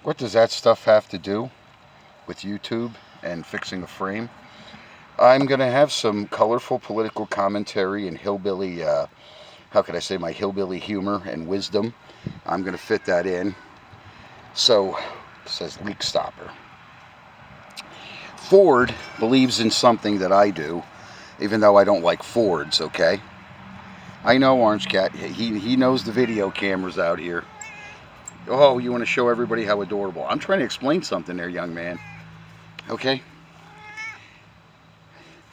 What does that stuff have to do with YouTube and fixing a frame? I'm going to have some colorful political commentary and hillbilly, how could I say, my hillbilly humor and wisdom. I'm going to fit that in. So, it says leak stopper. Ford believes in something that I do, even though I don't like Fords, okay? I know, Orange Cat. He knows the video cameras out here. Oh, you want to show everybody how adorable. I'm trying to explain something there, young man. Okay?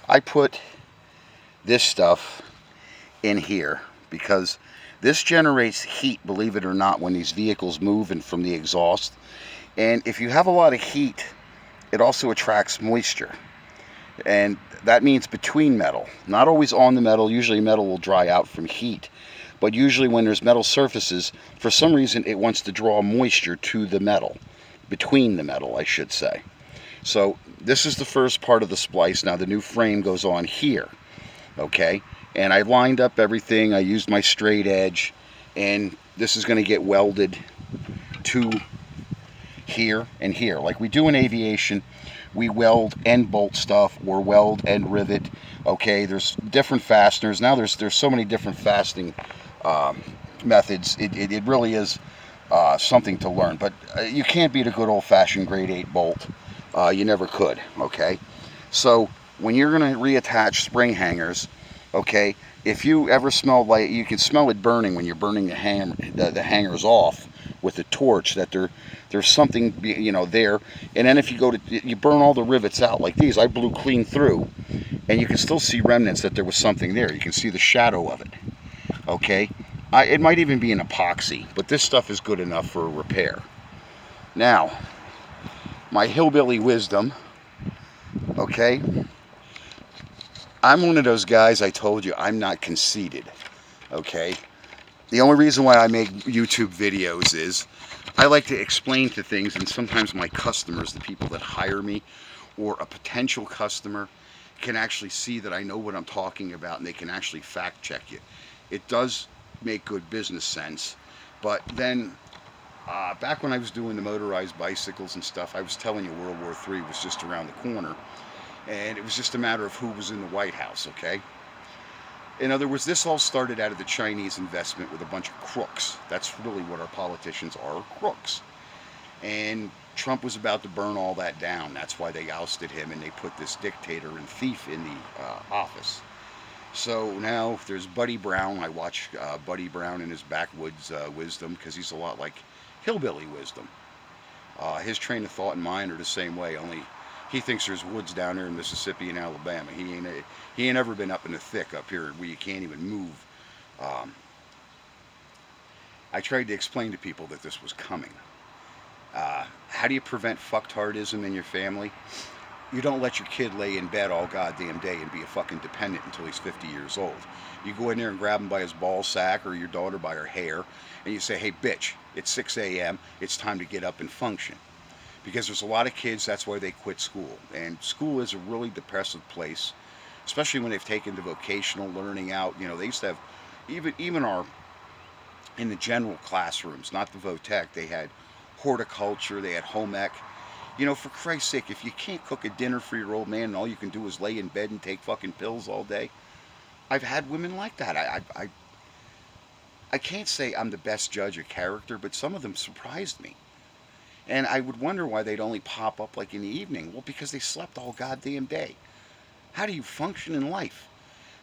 I put this stuff in here because this generates heat, believe it or not, when these vehicles move and from the exhaust. And if you have a lot of heat, it also attracts moisture. And that means between metal. Not always on the metal. Usually metal will dry out from heat. But usually when there's metal surfaces, for some reason it wants to draw moisture to the metal. Between the metal, I should say. So this is the first part of the splice. Now the new frame goes on here. Okay? And I lined up everything. I used my straight edge. And this is going to get welded to here and here. Like we do in aviation, we weld and bolt stuff or weld and rivet. Okay, there's different fasteners. Now there's so many different fastening methods. It really is something to learn. But you can't beat a good old-fashioned grade 8 bolt. You never could. Okay, so when you're going to reattach spring hangers, okay, if you ever smell like, you can smell it burning when you're burning the hangers off with a torch, that there's something, there. And then if you you burn all the rivets out like these. I blew clean through, and you can still see remnants that there was something there. You can see the shadow of it. Okay, it might even be an epoxy, but this stuff is good enough for a repair. Now, my hillbilly wisdom. Okay, I'm one of those guys, I told you, I'm not conceited. Okay, the only reason why I make YouTube videos is I like to explain to things, and sometimes my customers, the people that hire me, or a potential customer, can actually see that I know what I'm talking about, and they can actually fact check you. It does make good business sense. But then, back when I was doing the motorized bicycles and stuff, I was telling you World War III was just around the corner, and it was just a matter of who was in the White House, okay? In other words, this all started out of the Chinese investment with a bunch of crooks. That's really what our politicians are, crooks. And Trump was about to burn all that down. That's why they ousted him, and they put this dictator and thief in the office. So now there's Buddy Brown. I watch Buddy Brown in his backwoods wisdom, because he's a lot like hillbilly wisdom. His train of thought and mine are the same way, only he thinks there's woods down there in Mississippi and Alabama. He ain't ever been up in the thick up here where you can't even move. I tried to explain to people that this was coming. How do you prevent fucktardism in your family? You don't let your kid lay in bed all goddamn day and be a fucking dependent until he's 50 years old. You go in there and grab him by his ball sack, or your daughter by her hair, and you say, hey bitch, it's 6 a.m., it's time to get up and function. Because there's a lot of kids, that's why they quit school. And school is a really depressive place, especially when they've taken the vocational learning out. They used to have, even in the general classrooms, not the VOTEC, they had horticulture, they had home ec. For Christ's sake, if you can't cook a dinner for your old man and all you can do is lay in bed and take fucking pills all day, I've had women like that. I can't say I'm the best judge of character, but some of them surprised me. And I would wonder why they'd only pop up like in the evening. Well, because they slept all goddamn day. How do you function in life?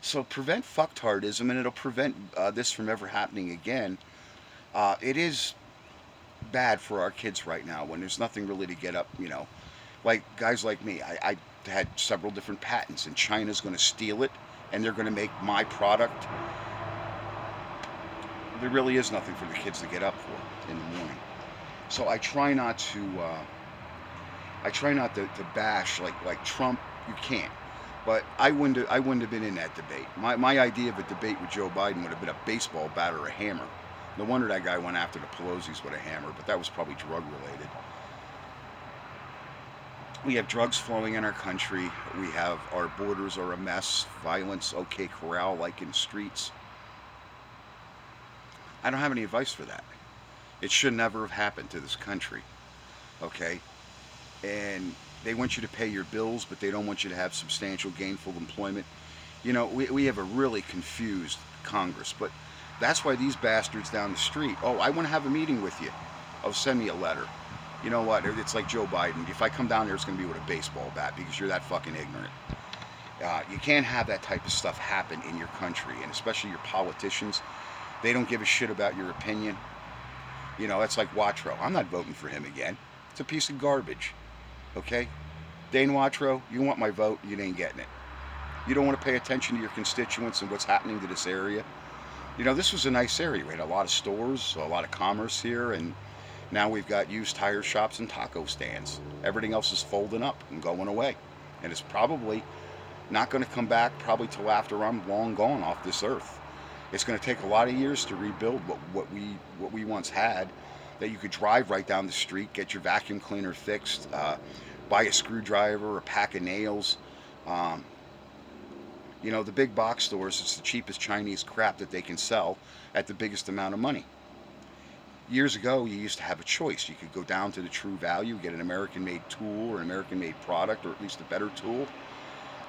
So prevent fucktardism, and it'll prevent this from ever happening again. It is bad for our kids right now when there's nothing really to get up, like guys like me. I had several different patents, and China's going to steal it, and they're going to make my product. There really is nothing for the kids to get up for in the morning. So I try not to bash like Trump. You can't. But I wouldn't have been in that debate. My idea of a debate with Joe Biden would have been a baseball bat or a hammer. No wonder that guy went after the Pelosi's with a hammer, but that was probably drug related. We have drugs flowing in our country. Our borders are a mess. Violence, okay, corral like in streets. I don't have any advice for that. It should never have happened to this country. okay? And they want you to pay your bills, but they don't want you to have substantial gainful employment. You know, we have a really confused Congress, but that's why these bastards down the street, oh, I want to have a meeting with you. Oh, send me a letter. You know what? It's like Joe Biden. If I come down there, it's going to be with a baseball bat because you're that fucking ignorant. You can't have that type of stuff happen in your country, and especially your politicians. They don't give a shit about your opinion. You know, it's like Watro. I'm not voting for him again. It's a piece of garbage. Okay? Dane Watro, you want my vote, you ain't getting it. You don't want to pay attention to your constituents and what's happening to this area. You know, this was a nice area. We had a lot of stores, a lot of commerce here, and now we've got used tire shops and taco stands. Everything else is folding up and going away. And it's probably not going to come back probably till after I'm long gone off this earth. It's going to take a lot of years to rebuild what we once had, that you could drive right down the street, get your vacuum cleaner fixed, buy a screwdriver, a pack of nails. You know, the big box stores, it's the cheapest Chinese crap that they can sell at the biggest amount of money. Years ago, you used to have a choice. You could go down to the True Value, get an American-made tool or an American-made product, or at least a better tool.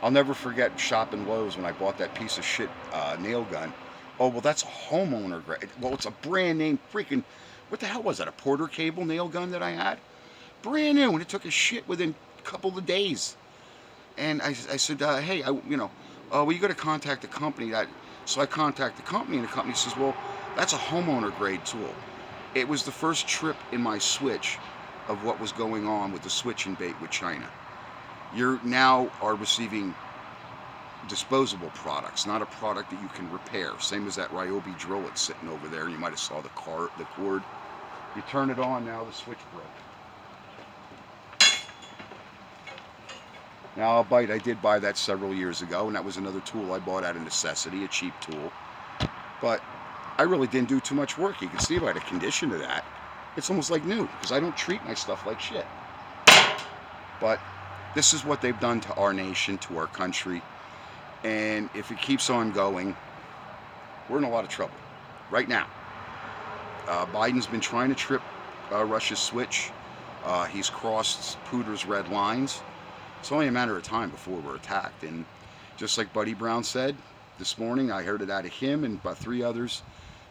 I'll never forget shopping Lowe's when I bought that piece of shit nail gun. Oh, well, that's a homeowner grade. Well, it's a brand name freaking, what the hell was that, a Porter Cable nail gun that I had? Brand new, and it took a shit within a couple of days. And I said, hey, well, you got to contact the company. So I contact the company, and the company says, well, that's a homeowner grade tool. It was the first trip in my switch of what was going on with the switch and bait with China. You now are receiving disposable products, not a product that you can repair. Same as that Ryobi drill that's sitting over there. You might have saw the cord. You turn it on, now the switch broke. Now I'll bite. I did buy that several years ago, and that was another tool I bought out of necessity, a cheap tool. But I really didn't do too much work. You can see by the condition of that, it's almost like new, because I don't treat my stuff like shit. But this is what they've done to our nation, to our country, and if it keeps on going, we're in a lot of trouble right now. Biden's been trying to trip Russia's switch. He's crossed Putin's red lines. It's only a matter of time before we're attacked. And just like Buddy Brown said this morning, I heard it out of him and about 3 others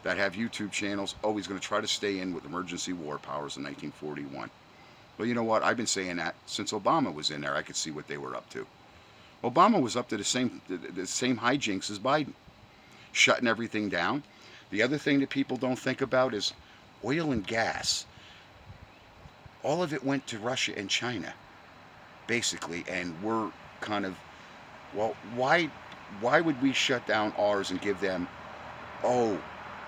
that have YouTube channels. Oh, he's going to try to stay in with emergency war powers in 1941. Well, you know what? I've been saying that since Obama was in there. I could see what they were up to. Obama was up to the same hijinks as Biden, shutting everything down. The other thing that people don't think about is oil and gas. All of it went to Russia and China, basically, and we're kind of, well, why would we shut down ours and give them, oh,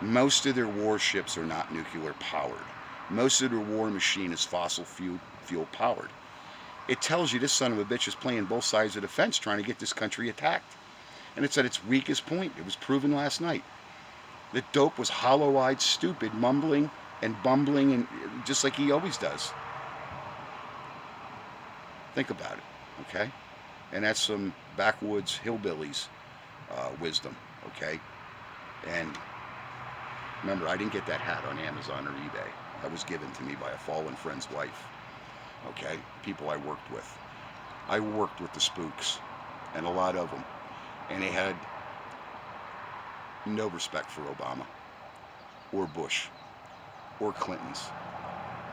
most of their warships are not nuclear powered. Most of their war machine is fossil fuel powered. It tells you this son of a bitch is playing both sides of the fence trying to get this country attacked. And it's at its weakest point. It was proven last night. The dope was hollow-eyed, stupid, mumbling and bumbling, and just like he always does. Think about it, okay? And that's some backwoods hillbillies wisdom, okay? And remember, I didn't get that hat on Amazon or eBay. That was given to me by a fallen friend's wife, okay? People I worked with. I worked with the spooks, and a lot of them. And they had no respect for Obama, or Bush, or Clinton's.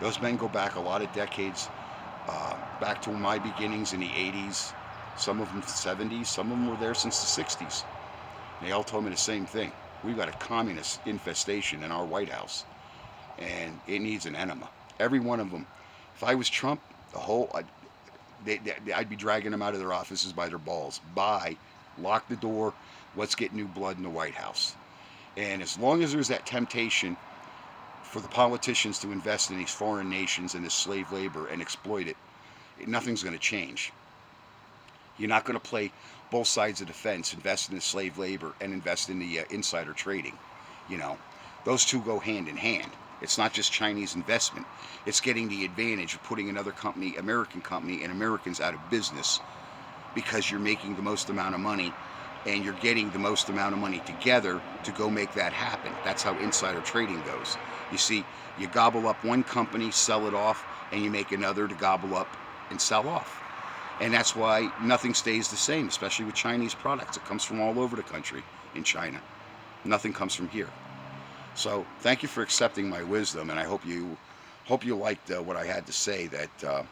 Those men go back a lot of decades, back to my beginnings in the 80s, some of them 70s, some of them were there since the 60s. They all told me the same thing. We've got a communist infestation in our White House, and it needs an enema. Every one of them. If I was Trump, I'd be dragging them out of their offices by their balls. Lock the door, let's get new blood in the White House. And as long as there's that temptation for the politicians to invest in these foreign nations and this slave labor and exploit it, nothing's going to change. You're not going to play both sides of the fence, invest in the slave labor and invest in the insider trading. You know, those two go hand in hand. It's not just Chinese investment. It's getting the advantage of putting another company, American company, and Americans out of business because you're making the most amount of money and you're getting the most amount of money together to go make that happen. That's how insider trading goes. You see, you gobble up one company, sell it off, and you make another to gobble up and sell off. And that's why nothing stays the same, especially with Chinese products. It comes from all over the country in China. Nothing comes from here. So thank you for accepting my wisdom, and I hope you liked what I had to say. That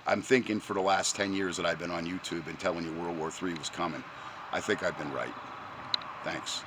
I'm thinking for the last 10 years that I've been on YouTube and telling you World War III was coming. I think I've been right. Thanks.